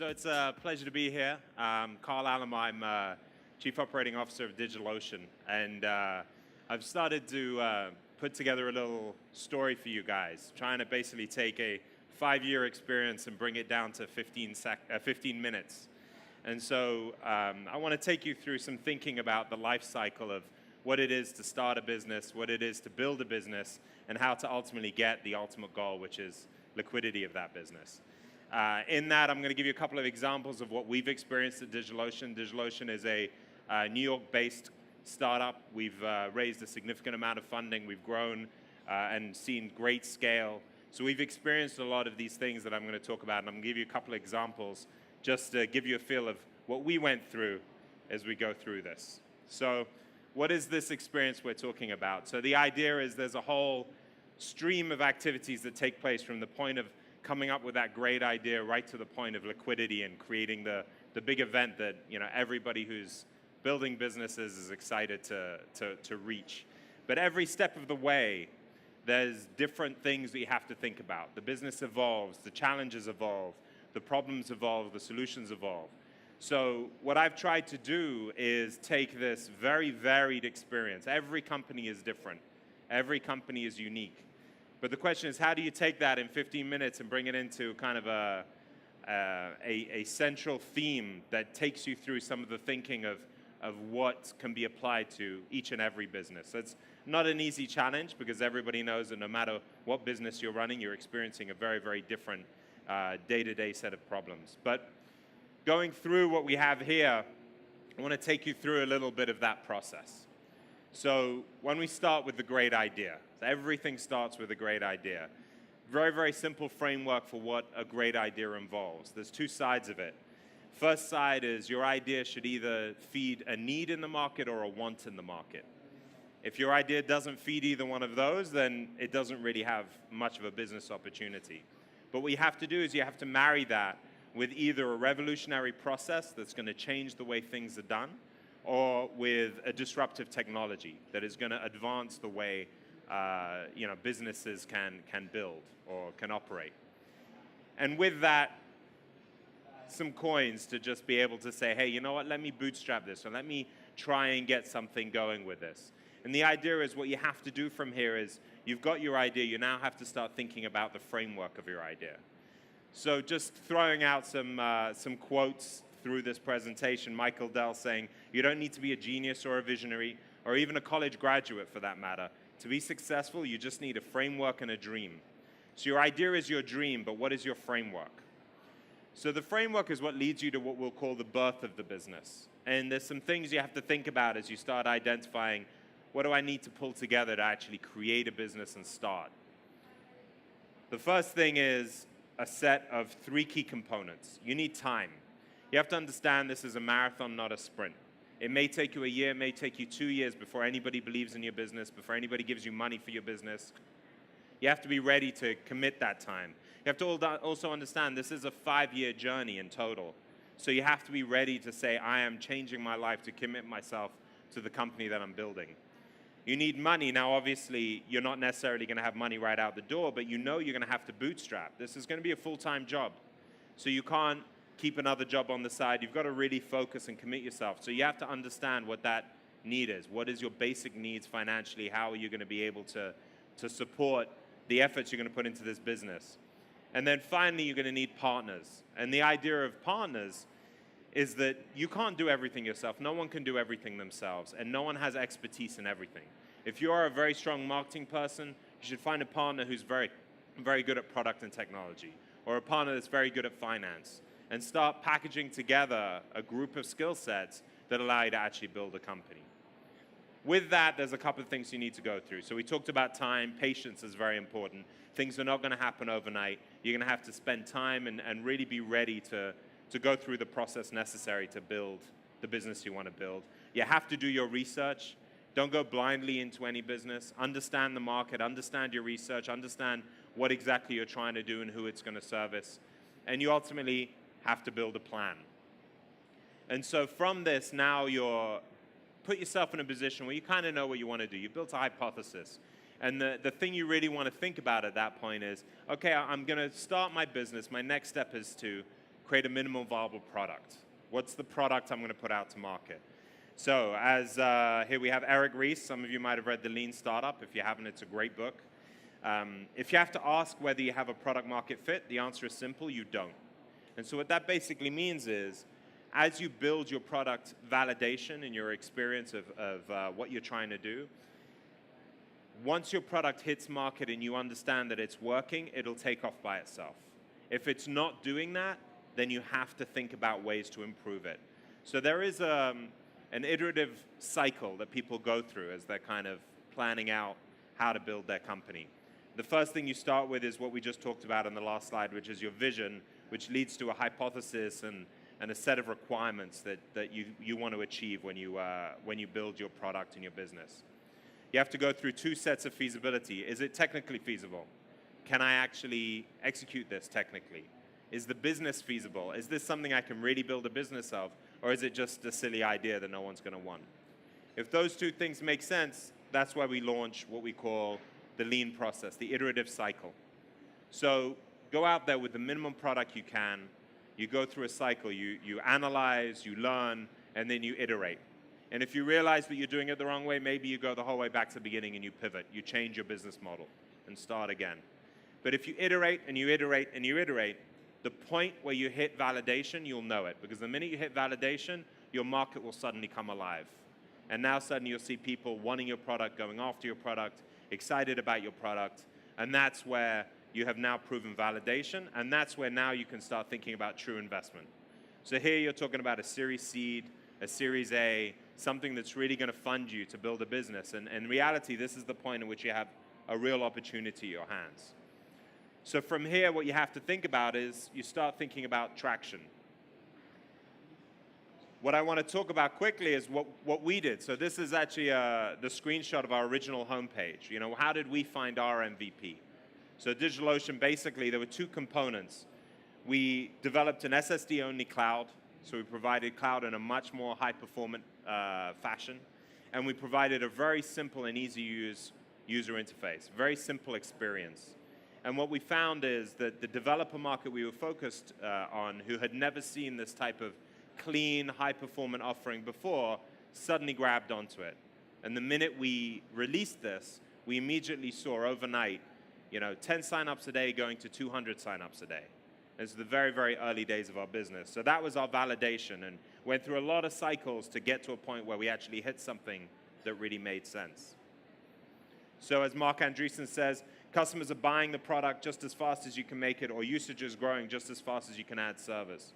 So it's a pleasure to be here. Karl Alomar, I'm Chief Operating Officer of DigitalOcean, and I've started to put together a little story for you guys, trying to basically take a 5-year experience and bring it down to 15 minutes. And so I want to take you through some thinking about the life cycle of what it is to start a business, what it is to build a business, and how to ultimately get the ultimate goal, which is liquidity of that business. In that, I'm going to give you a couple of examples of what we've experienced at DigitalOcean. DigitalOcean is a New York-based startup. We've raised a significant amount of funding. We've grown and seen great scale. So we've experienced a lot of these things that I'm going to talk about, and I'm going to give you a couple of examples just to give you a feel of what we went through as we go through this. So what is this experience we're talking about? So the idea is there's a whole stream of activities that take place from the point of coming up with that great idea right to the point of liquidity and creating the big event that everybody who's building businesses is excited to reach. But every step of the way, there's different things that you have to think about. The business evolves, the challenges evolve, the problems evolve, the solutions evolve. So what I've tried to do is take this very varied experience. Every company is different. Every company is unique. But the question is, how do you take that in 15 minutes and bring it into kind of a central theme that takes you through some of the thinking of what can be applied to each and every business? So it's not an easy challenge because everybody knows that no matter what business you're running, you're experiencing a very, very different day-to-day set of problems. But going through what we have here, I want to take you through a little bit of that process. So when we start with the great idea, so everything starts with a great idea. Very, very simple framework for what a great idea involves. There's two sides of it. First side is your idea should either feed a need in the market or a want in the market. If your idea doesn't feed either one of those, then it doesn't really have much of a business opportunity. But what you have to do is you have to marry that with either a revolutionary process that's going to change the way things are done, or with a disruptive technology that is going to advance the way businesses can build or can operate. And with that, some coins to just be able to say, hey, you know what, let me bootstrap this, or let me try and get something going with this. And the idea is what you have to do from here is you've got your idea, you now have to start thinking about the framework of your idea. So just throwing out some quotes through this presentation, Michael Dell saying, you don't need to be a genius or a visionary, or even a college graduate for that matter. To be successful, you just need a framework and a dream. So your idea is your dream, but what is your framework? So the framework is what leads you to what we'll call the birth of the business. And there's some things you have to think about as you start identifying, what do I need to pull together to actually create a business and start? The first thing is a set of 3 key components. You need time. You have to understand this is a marathon, not a sprint. It may take you a year, it may take you 2 years before anybody believes in your business, before anybody gives you money for your business. You have to be ready to commit that time. You have to also understand this is a 5-year journey in total. So you have to be ready to say, I am changing my life to commit myself to the company that I'm building. You need money. Now, obviously, you're not necessarily going to have money right out the door, but you know you're going to have to bootstrap. This is going to be a full-time job. So you can't keep another job on the side. You've got to really focus and commit yourself. So you have to understand what that need is. What is your basic needs financially? How are you going to be able to support the efforts you're going to put into this business? And then finally, you're going to need partners. And the idea of partners is that you can't do everything yourself. No one can do everything themselves, and no one has expertise in everything. If you are a very strong marketing person, you should find a partner who's very, very good at product and technology, or a partner that's very good at finance, and start packaging together a group of skill sets that allow you to actually build a company. With that, there's a couple of things you need to go through. So we talked about time. Patience is very important. Things are not going to happen overnight. You're going to have to spend time and really be ready to go through the process necessary to build the business you want to build. You have to do your research. Don't go blindly into any business. Understand the market. Understand your research. Understand what exactly you're trying to do and who it's going to service. And you ultimately have to build a plan. And so from this, now you're put yourself in a position where you kind of know what you want to do. You built a hypothesis. And the thing you really want to think about at that point is, okay, I'm going to start my business. My next step is to create a minimum viable product. What's the product I'm going to put out to market? So as here we have Eric Ries. Some of you might have read The Lean Startup. If you haven't, it's a great book. If you have to ask whether you have a product market fit, the answer is simple, you don't. And so what that basically means is, as you build your product validation and your experience of what you're trying to do, once your product hits market and you understand that it's working, it'll take off by itself. If it's not doing that, then you have to think about ways to improve it. So there is an iterative cycle that people go through as they're kind of planning out how to build their company. The first thing you start with is what we just talked about in the last slide, which is your vision, which leads to a hypothesis and a set of requirements that you want to achieve when you build your product and your business. You have to go through two sets of feasibility. Is it technically feasible? Can I actually execute this technically? Is the business feasible? Is this something I can really build a business of? Or is it just a silly idea that no one's going to want? If those two things make sense, that's why we launch what we call the lean process, the iterative cycle. So go out there with the minimum product you can. You go through a cycle. You analyze, you learn, and then you iterate. And if you realize that you're doing it the wrong way, maybe you go the whole way back to the beginning and you pivot. You change your business model and start again. But if you iterate and you iterate and you iterate, the point where you hit validation, you'll know it. Because the minute you hit validation, your market will suddenly come alive. And now suddenly you'll see people wanting your product, going after your product, excited about your product. And that's where you have now proven validation. And that's where now you can start thinking about true investment. So here you're talking about a Series Seed, a Series A, something that's really going to fund you to build a business. And in reality, this is the point in which you have a real opportunity in your hands. So from here, what you have to think about is you start thinking about traction. What I want to talk about quickly is what we did. So this is actually the screenshot of our original homepage. You know, how did we find our MVP? So DigitalOcean, basically, there were two components. We developed an SSD-only cloud. So we provided cloud in a much more high-performant fashion. And we provided a very simple and easy-to-use user interface, very simple experience. And what we found is that the developer market we were focused on, who had never seen this type of clean, high-performant offering before, suddenly grabbed onto it. And the minute we released this, we immediately saw overnight, 10 signups a day going to 200 signups a day. This is the very, very early days of our business. So that was our validation, and went through a lot of cycles to get to a point where we actually hit something that really made sense. So as Mark Andreessen says, customers are buying the product just as fast as you can make it, or usage is growing just as fast as you can add servers.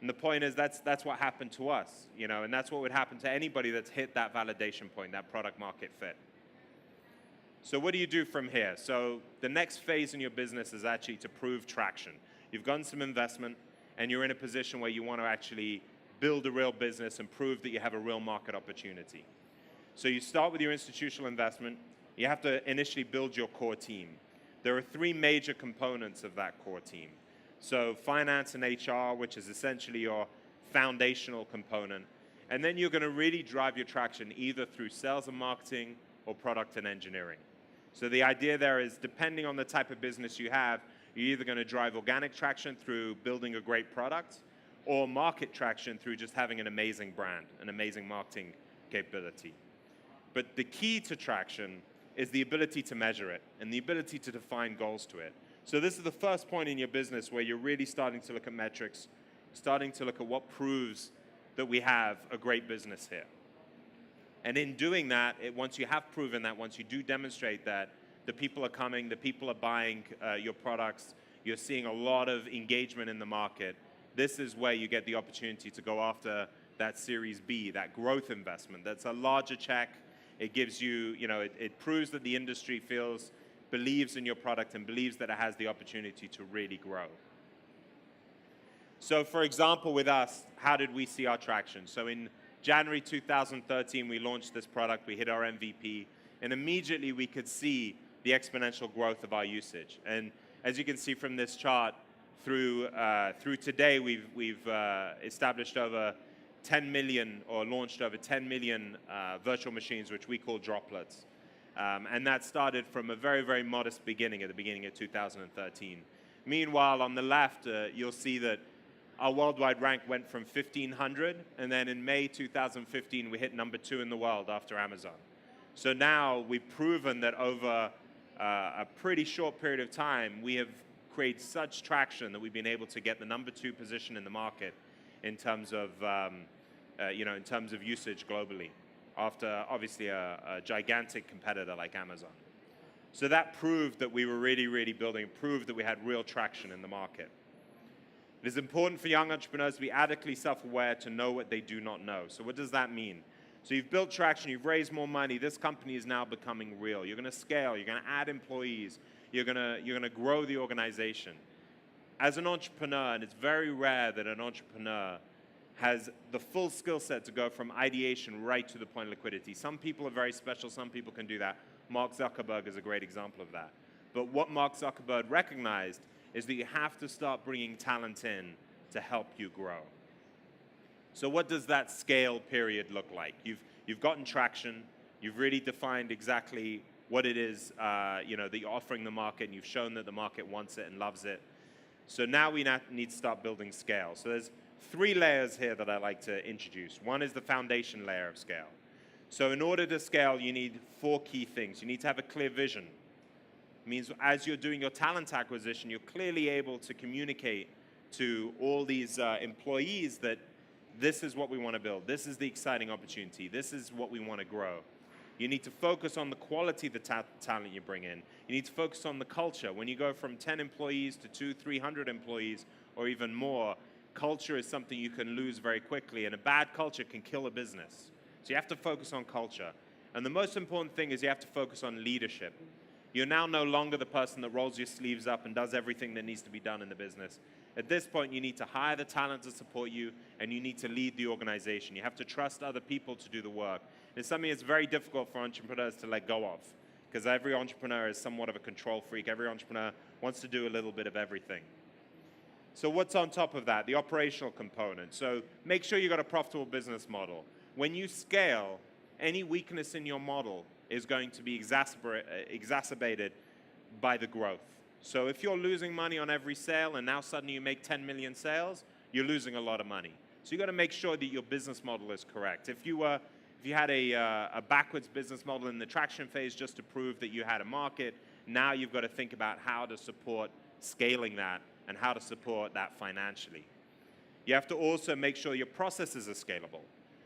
And the point is that's what happened to us, and that's what would happen to anybody that's hit that validation point, that product market fit. So what do you do from here? So the next phase in your business is actually to prove traction. You've gotten some investment, and you're in a position where you want to actually build a real business and prove that you have a real market opportunity. So you start with your institutional investment. You have to initially build your core team. There are three major components of that core team. So finance and HR, which is essentially your foundational component. And then you're going to really drive your traction either through sales and marketing or product and engineering. So the idea there is, depending on the type of business you have, you're either going to drive organic traction through building a great product, or market traction through just having an amazing brand, an amazing marketing capability. But the key to traction is the ability to measure it and the ability to define goals to it. So this is the first point in your business where you're really starting to look at metrics, starting to look at what proves that we have a great business here. And in doing that, once you have proven that, once you do demonstrate that, the people are coming, the people are buying your products, you're seeing a lot of engagement in the market, this is where you get the opportunity to go after that Series B, that growth investment. That's a larger check. It gives you, it proves that the industry believes in your product and believes that it has the opportunity to really grow. So for example, with us, how did we see our traction? So in January 2013, we launched this product, we hit our MVP, and immediately we could see the exponential growth of our usage. And as you can see from this chart, through today, we've established over 10 million, or launched over 10 million virtual machines, which we call droplets. And that started from a very, very modest beginning at the beginning of 2013. Meanwhile, on the left, you'll see that our worldwide rank went from 1,500, and then in May 2015, we hit number 2 in the world after Amazon. So now we've proven that over a pretty short period of time, we have created such traction that we've been able to get the number 2 position in the market in terms of, in terms of usage globally, after obviously a gigantic competitor like Amazon. So that proved that we were really, really building, proved that we had real traction in the market. It is important for young entrepreneurs to be adequately self-aware to know what they do not know. So what does that mean? So you've built traction, you've raised more money, this company is now becoming real. You're going to scale, you're going to add employees, you're going to grow the organization. As an entrepreneur, and it's very rare that an entrepreneur has the full skill set to go from ideation right to the point of liquidity. Some people are very special, some people can do that. Mark Zuckerberg is a great example of that. But what Mark Zuckerberg recognized is that you have to start bringing talent in to help you grow. So what does that scale period look like? You've gotten traction, you've really defined exactly what it is that you're offering the market, and you've shown that the market wants it and loves it. So now we need to start building scale. So there's 3 layers here that I like to introduce. One is the foundation layer of scale. So in order to scale, you need 4 key things. You need to have a clear vision. It means as you're doing your talent acquisition, you're clearly able to communicate to all these employees that this is what we want to build. This is the exciting opportunity. This is what we want to grow. You need to focus on the quality of the talent you bring in. You need to focus on the culture. When you go from 10 employees to 200, 300 employees, or even more, culture is something you can lose very quickly, and a bad culture can kill a business. So you have to focus on culture. And the most important thing is you have to focus on leadership. You're now no longer the person that rolls your sleeves up and does everything that needs to be done in the business. At this point, you need to hire the talent to support you, and you need to lead the organization. You have to trust other people to do the work. It's something that's very difficult for entrepreneurs to let go of, because every entrepreneur is somewhat of a control freak. Every entrepreneur wants to do a little bit of everything. So what's on top of that? The operational component. So make sure you've got a profitable business model. When you scale, any weakness in your model is going to be exacerbated by the growth. So if you're losing money on every sale and now suddenly you make 10 million sales, you're losing a lot of money. So you've got to make sure that your business model is correct. If you had a backwards business model in the traction phase just to prove that you had a market, now you've got to think about how to support scaling that and how to support that financially. You have to also make sure your processes are scalable.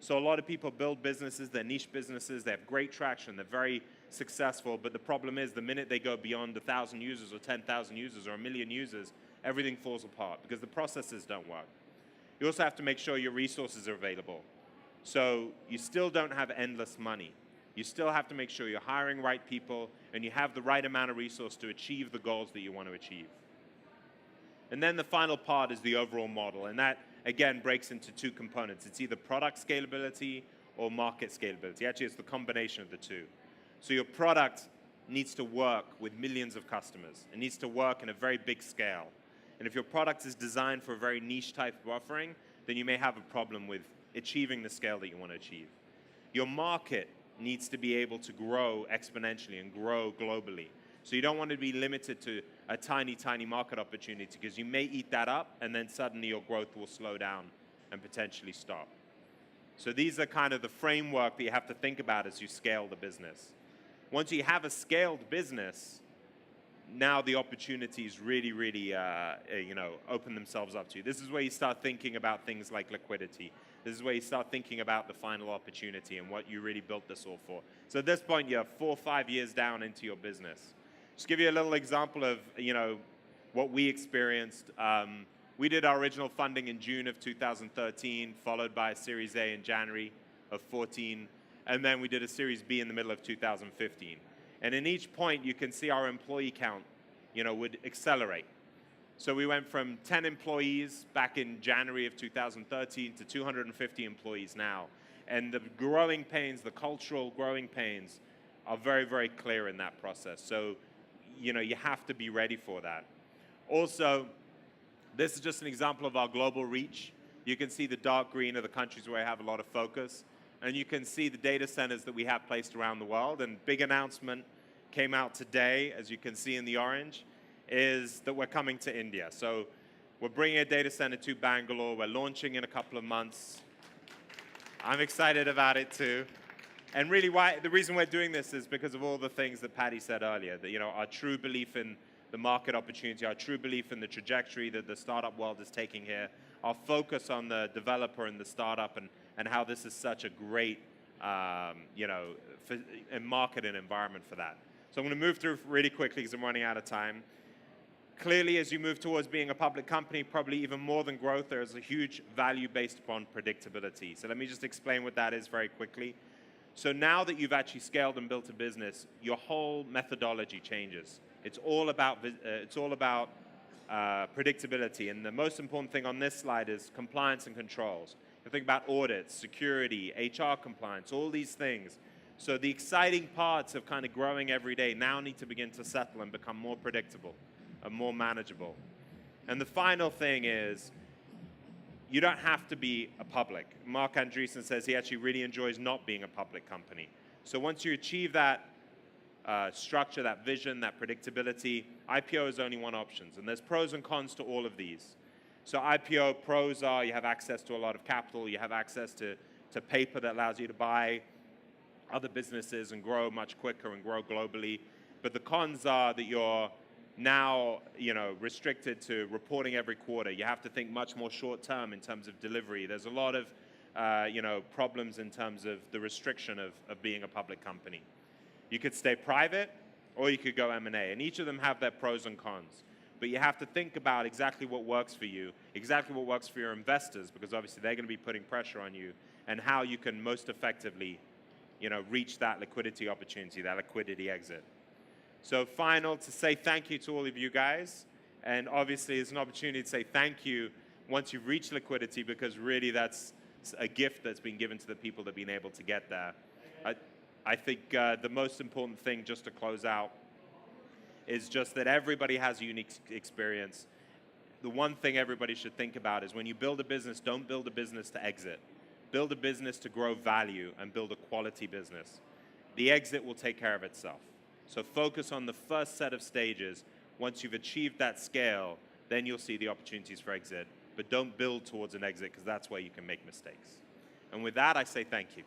So a lot of people build businesses, they're niche businesses, they have great traction, they're very successful, but the problem is the minute they go beyond 1,000 users or 10,000 users or 1 million users, everything falls apart because the processes don't work. You also have to make sure your resources are available. So you still don't have endless money. You still have to make sure you're hiring right people and you have the right amount of resource to achieve the goals that you want to achieve. And then the final part is the overall model, and that again breaks into 2 components. It's either product scalability or market scalability. Actually, it's the combination of the 2. So your product needs to work with millions of customers. It needs to work in a very big scale. And if your product is designed for a very niche type of offering, then you may have a problem with achieving the scale that you want to achieve. Your market needs to be able to grow exponentially and grow globally. So you don't want to be limited to a tiny, tiny market opportunity because you may eat that up and then suddenly your growth will slow down and potentially stop. So these are kind of the framework that you have to think about as you scale the business. Once you have a scaled business, now the opportunities really, really open themselves up to you. This is where you start thinking about things like liquidity. This is where you start thinking about the final opportunity and what you really built this all for. So at this point, you're 4 or 5 years down into your business. Just give you a little example of what we experienced. We did our original funding in June of 2013, followed by a Series A in January of 14, and then we did a Series B in the middle of 2015. And in each point, you can see our employee count, would accelerate. So we went from 10 employees back in January of 2013 to 250 employees now. And the growing pains, the cultural growing pains, are very, very clear in that process. So, you have to be ready for that. Also, this is just an example of our global reach. You can see the dark green are the countries where I have a lot of focus. And you can see the data centers that we have placed around the world. And big announcement came out today, as you can see in the orange, is that we're coming to India. So We're bringing a data center to Bangalore. We're launching in a couple of months. I'm excited about it too. And really, the reason we're doing this is because of all the things that Patty said earlier, that our true belief in the market opportunity, our true belief in the trajectory that the startup world is taking here, our focus on the developer and the startup, and how this is such a great market and environment for that. So I'm going to move through really quickly because I'm running out of time. Clearly, as you move towards being a public company, probably even more than growth, there is a huge value based upon predictability. So let me just explain what that is very quickly. So now that you've actually scaled and built a business, your whole methodology changes. It's all about predictability. And the most important thing on this slide is compliance and controls. You think about audits, security, HR compliance, all these things. So the exciting parts of kind of growing every day now need to begin to settle and become more predictable and more manageable. And the final thing is, you don't have to be a public. Mark Andreessen says he actually really enjoys not being a public company. So once you achieve that structure, that vision, that predictability, IPO is only one option. And there's pros and cons to all of these. So IPO pros are you have access to a lot of capital, you have access to paper that allows you to buy other businesses and grow much quicker and grow globally. But the cons are that you're now restricted to reporting every quarter. You have to think much more short term in terms of delivery. There's a lot of problems in terms of the restriction of being a public company. You could stay private or you could go M&A, and each of them have their pros and cons. But you have to think about exactly what works for you, exactly what works for your investors, because obviously they're going to be putting pressure on you, and how you can most effectively reach that liquidity opportunity, that liquidity exit. So final, to say thank you to all of you guys, and obviously it's an opportunity to say thank you once you've reached liquidity, because really that's a gift that's been given to the people that have been able to get there. I think the most important thing, just to close out, is just that everybody has a unique experience. The one thing everybody should think about is when you build a business, don't build a business to exit. Build a business to grow value and build a quality business. The exit will take care of itself. So focus on the first set of stages. Once you've achieved that scale, then you'll see the opportunities for exit. But don't build towards an exit, because that's where you can make mistakes. And with that, I say thank you.